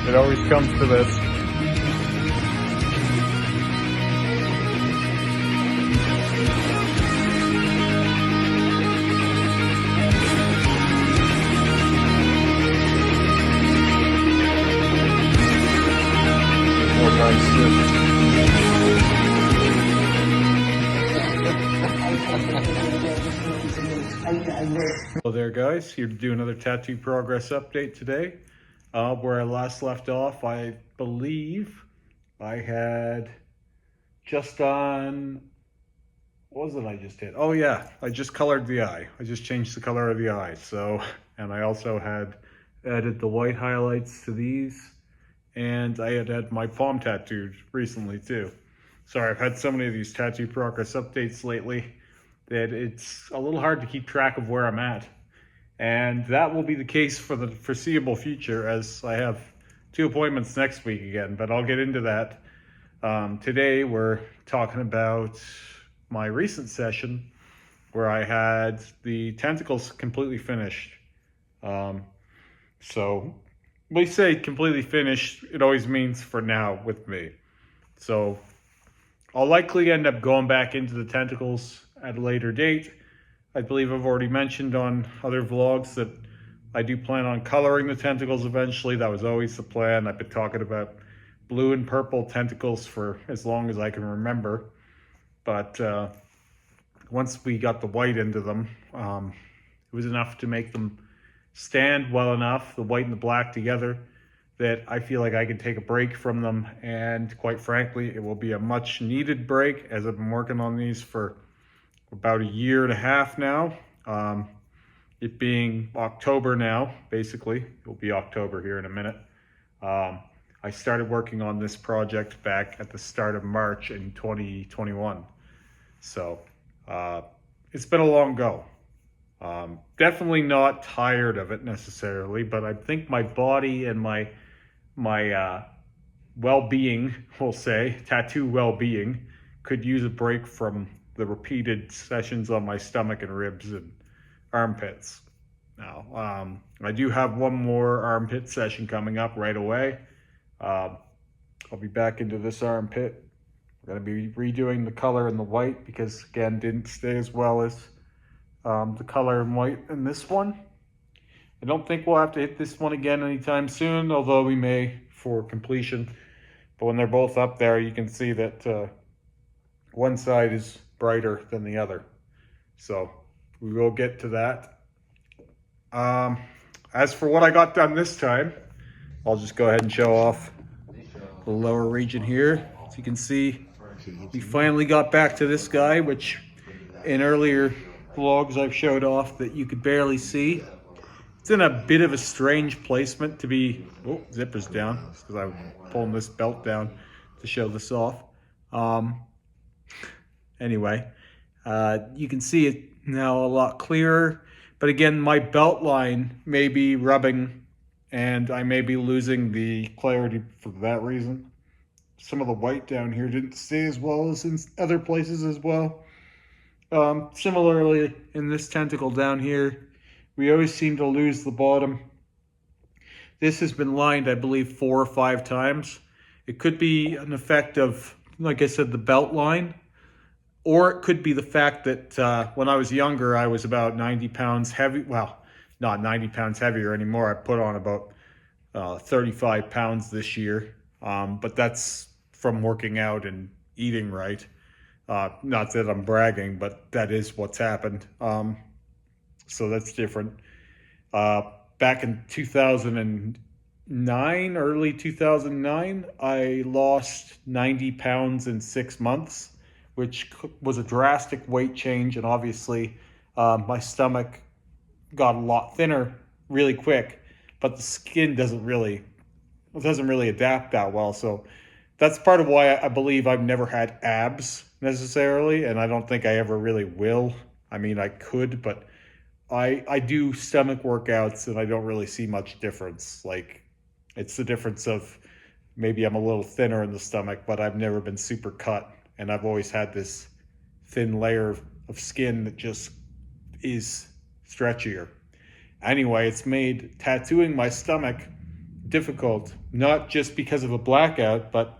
It always comes to this. More nice shit. Hello there guys, here to do another tattoo progress update today. Where I last left off, I believe I had just on, what was it I just did? Oh yeah, I just colored the eye. I just changed the color of the eye. So, and I also had added the white highlights to these, and I had my palm tattooed recently too. Sorry, I've had so many of these tattoo progress updates lately that it's a little hard to keep track of where I'm at. And that will be the case for the foreseeable future, as I have 2 appointments next week again, but I'll get into that. Today we're talking about my recent session where I had the tentacles completely finished. So when we say completely finished, it always means for now with me. So I'll likely end up going back into the tentacles at a later date. I believe I've already mentioned on other vlogs that I do plan on coloring the tentacles eventually. That was always the plan. I've been talking about blue and purple tentacles for as long as I can remember. But once we got the white into them, it was enough to make them stand well enough, the white and the black together, that I feel like I can take a break from them. And quite frankly, it will be a much needed break, as I've been working on these for about 1.5 years now. It being October now, basically. It will be October here in a minute. I started working on this project back at the start of March in 2021. So it's been a long go. Definitely not tired of it necessarily, but I think my body and my well-being, we'll say, tattoo well-being, could use a break from the repeated sessions on my stomach and ribs and armpits. Now, I do have one more armpit session coming up right away. I'll be back into this armpit. We're going to be redoing the color in the white because, again, didn't stay as well as the color in white in this one. I don't think we'll have to hit this one again anytime soon, although we may for completion. But when they're both up there, you can see that one side is brighter than the other. So we will get to that. As for what I got done this time, I'll just go ahead and show off the lower region here. As you can see, we finally got back to this guy, which in earlier vlogs I've showed off that you could barely see. It's in a bit of a strange placement to be, oh, zipper's down, because I'm pulling this belt down to show this off. Anyway, you can see it now a lot clearer, but again, my belt line may be rubbing and I may be losing the clarity for that reason. Some of the white down here didn't stay as well as in other places as well. Similarly, in this tentacle down here, we always seem to lose the bottom. This has been lined, I believe, 4 or 5 times. It could be an effect of, like I said, the belt line. Or it could be the fact that when I was younger, I was about 90 pounds heavy. Well, not 90 pounds heavier anymore. I put on about 35 pounds this year. But that's from working out and eating right. Not that I'm bragging, but that is what's happened. So that's different. Back in 2009, early 2009, I lost 90 pounds in 6 months. Which was a drastic weight change, and obviously my stomach got a lot thinner really quick, but the skin doesn't really adapt that well. So that's part of why I believe I've never had abs necessarily, and I don't think I ever really will. I mean, I could, but I do stomach workouts and I don't really see much difference. Like, it's the difference of maybe I'm a little thinner in the stomach, but I've never been super cut. And I've always had this thin layer of skin that just is stretchier. Anyway, it's made tattooing my stomach difficult, not just because of a blackout, but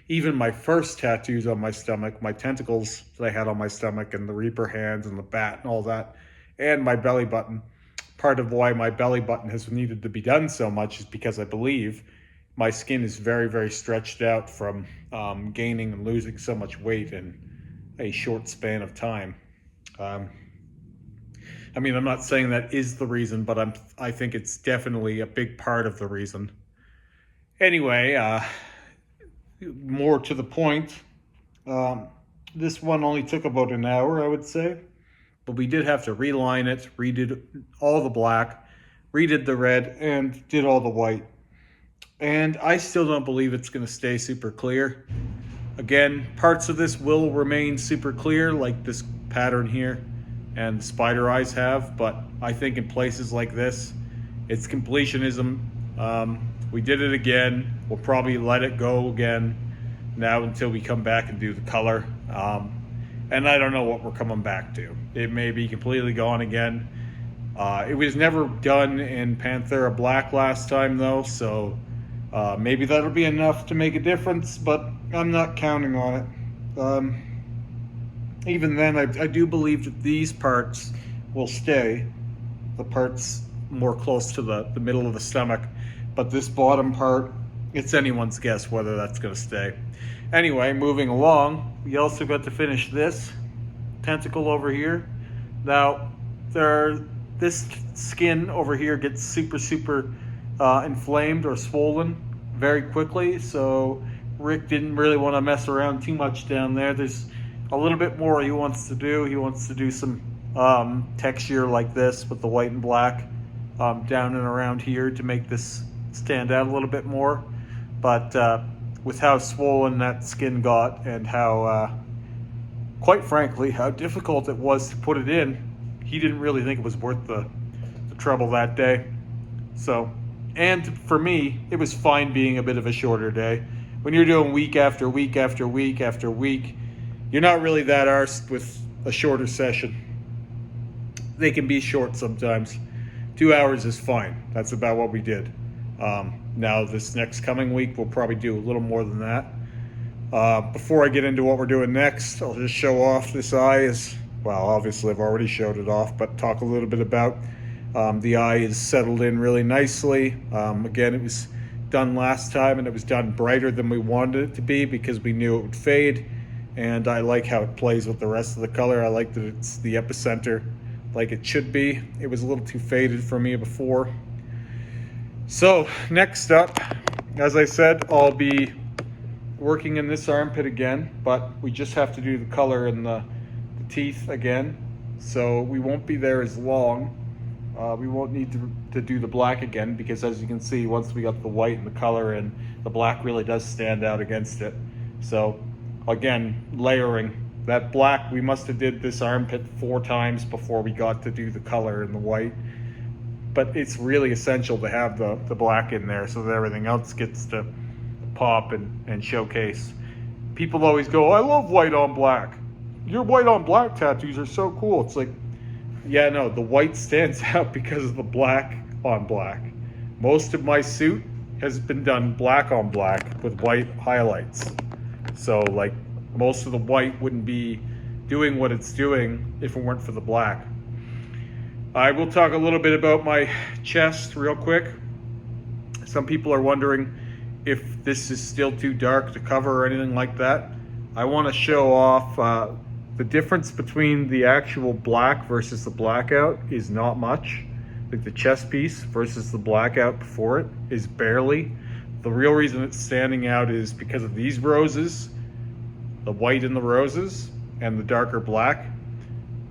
even my first tattoos on my stomach, my tentacles that I had on my stomach, and the Reaper hands and the bat and all that, and my belly button. Part of why my belly button has needed to be done so much is because I believe my skin is very, very stretched out from gaining and losing so much weight in a short span of time. I mean, I'm not saying that is the reason, but I think it's definitely a big part of the reason. Anyway, more to the point, this one only took about an hour, I would say, but we did have to reline it, redid all the black, redid the red, and did all the white. And I still don't believe it's going to stay super clear. Again, parts of this will remain super clear, like this pattern here and the spider eyes have, but I think in places like this, it's completionism. We did it again. We'll probably let it go again now until we come back and do the color. And I don't know what we're coming back to. It may be completely gone again. It was never done in Panthera Black last time though, so maybe that'll be enough to make a difference, but I'm not counting on it. Even then, I do believe that these parts will stay, the parts more close to the middle of the stomach, but this bottom part, it's anyone's guess whether that's going to stay. Anyway, moving along, we also got to finish this tentacle over here. Now, this skin over here gets super inflamed or swollen very quickly, so Rick didn't really want to mess around too much down there. There's a little bit more he wants to do. He wants to do some texture like this with the white and black down and around here to make this stand out a little bit more. But with how swollen that skin got and how, quite frankly, how difficult it was to put it in, he didn't really think it was worth the trouble that day. So, and for me, it was fine being a bit of a shorter day. When you're doing week after week after week after week, you're not really that arsed with a shorter session. They can be short sometimes. 2 hours is fine. That's about what we did. Now this next coming week, we'll probably do a little more than that. Before I get into what we're doing next, I'll just show off this eye. Well, obviously I've already showed it off, but talk a little bit about the eye is settled in really nicely. Again, it was done last time and it was done brighter than we wanted it to be because we knew it would fade. And I like how it plays with the rest of the color. I like that it's the epicenter like it should be. It was a little too faded for me before. So next up, as I said, I'll be working in this armpit again, but we just have to do the color and the teeth again. So we won't be there as long. We won't need to do the black again because as you can see, once we got the white and the color in, the black really does stand out against it. So again, layering. That black, we must have did this armpit 4 times before we got to do the color and the white. But it's really essential to have the black in there so that everything else gets to pop and showcase. People always go, I love white on black. Your white on black tattoos are so cool. It's like, yeah, no, the white stands out because of the black on black. Most of my suit has been done black on black with white highlights. So like most of the white wouldn't be doing what it's doing if it weren't for the black. I will talk a little bit about my chest real quick. Some people are wondering if this is still too dark to cover or anything like that. I want to show off the difference between the actual black versus the blackout is not much. Like the chest piece versus the blackout before it is barely. The real reason it's standing out is because of these roses, the white in the roses and the darker black,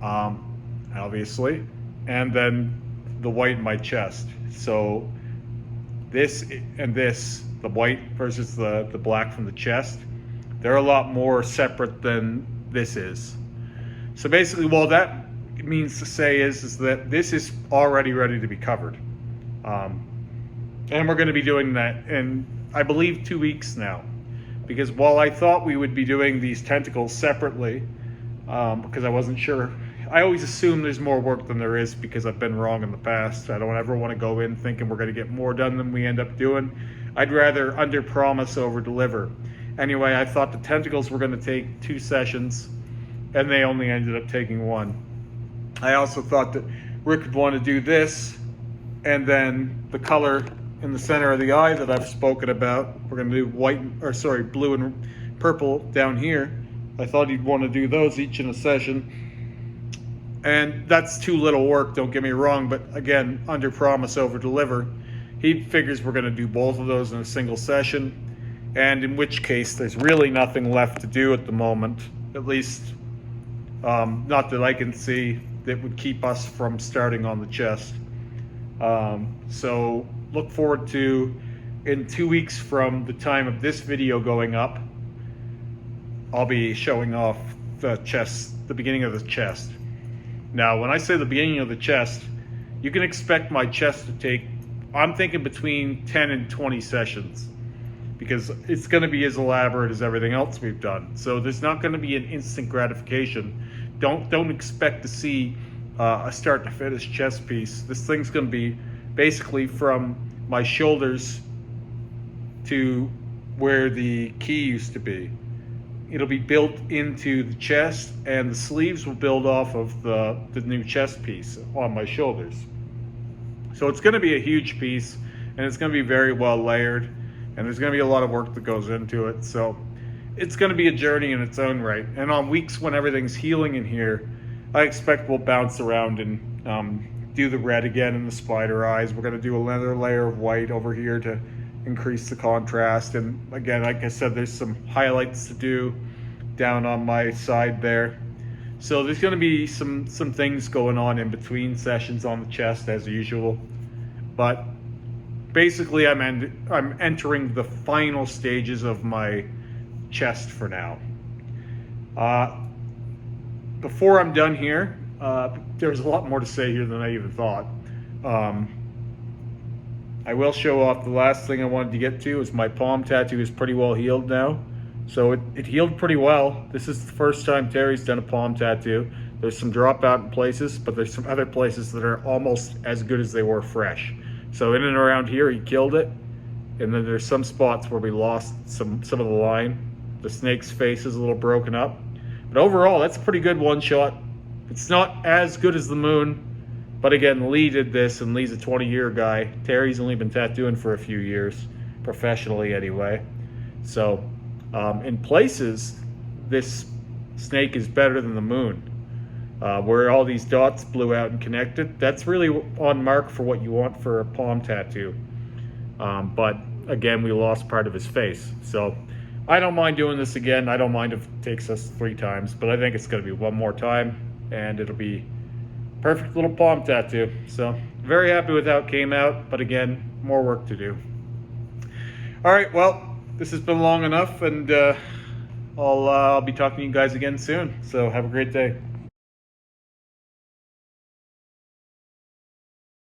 obviously, and then the white in my chest. So this and this, the white versus the black from the chest, they're a lot more separate than this is. So basically, what that means to say is that this is already ready to be covered. And we're going to be doing that in, I believe, 2 weeks now. Because while I thought we would be doing these tentacles separately, because I wasn't sure I always assume there's more work than there is because I've been wrong in the past. I don't ever want to go in thinking we're going to get more done than we end up doing. I'd rather under promise over deliver. Anyway, I thought the tentacles were going to take 2 sessions and they only ended up taking 1. I also thought that Rick would want to do this and then the color in the center of the eye that I've spoken about. We're going to do blue and purple down here. I thought he'd want to do those each in a session. And that's too little work, don't get me wrong, but again, under promise, over deliver. He figures we're going to do both of those in a single session, and in which case there's really nothing left to do at the moment, at least not that I can see, that would keep us from starting on the chest. So look forward to, in 2 weeks from the time of this video going up, I'll be showing off the chest, the beginning of the chest. Now, when I say the beginning of the chest, you can expect my chest to take, I'm thinking between 10 and 20 sessions, because it's going to be as elaborate as everything else we've done. So there's not going to be an instant gratification. Don't expect to see a start to finish chest piece. This thing's going to be basically from my shoulders to where the key used to be. It'll be built into the chest, and the sleeves will build off of the new chest piece on my shoulders. So it's going to be a huge piece, and it's going to be very well layered, and there's going to be a lot of work that goes into it. So it's going to be a journey in its own right. And on weeks when everything's healing in here, I expect we'll bounce around and do the red again in the spider eyes. We're going to do another layer of white over here to increase the contrast, and again, like I said, there's some highlights to do down on my side there. So there's going to be some things going on in between sessions on the chest as usual, but basically I'm entering the final stages of my chest for now. Before I'm done here, there's a lot more to say here than I even thought. I will show off the last thing I wanted to get to is my palm tattoo is pretty well healed now. So it healed pretty well. This is the first time Terry's done a palm tattoo. There's some dropout in places, but there's some other places that are almost as good as they were fresh. So in and around here, he killed it. And then there's some spots where we lost some of the line. The snake's face is a little broken up. But overall, that's a pretty good one shot. It's not as good as the moon. But again, Lee did this, and Lee's a 20-year guy. Terry's only been tattooing for a few years, professionally anyway. So, in places, this snake is better than the moon. Where all these dots blew out and connected, that's really on mark for what you want for a palm tattoo. But again, we lost part of his face. So, I don't mind doing this again. I don't mind if it takes us 3 times, but I think it's going to be 1 more time, and it'll be perfect little palm tattoo. So very happy with how it came out, but again, more work to do. All right, well, this has been long enough, and I'll be talking to you guys again soon. So have a great day.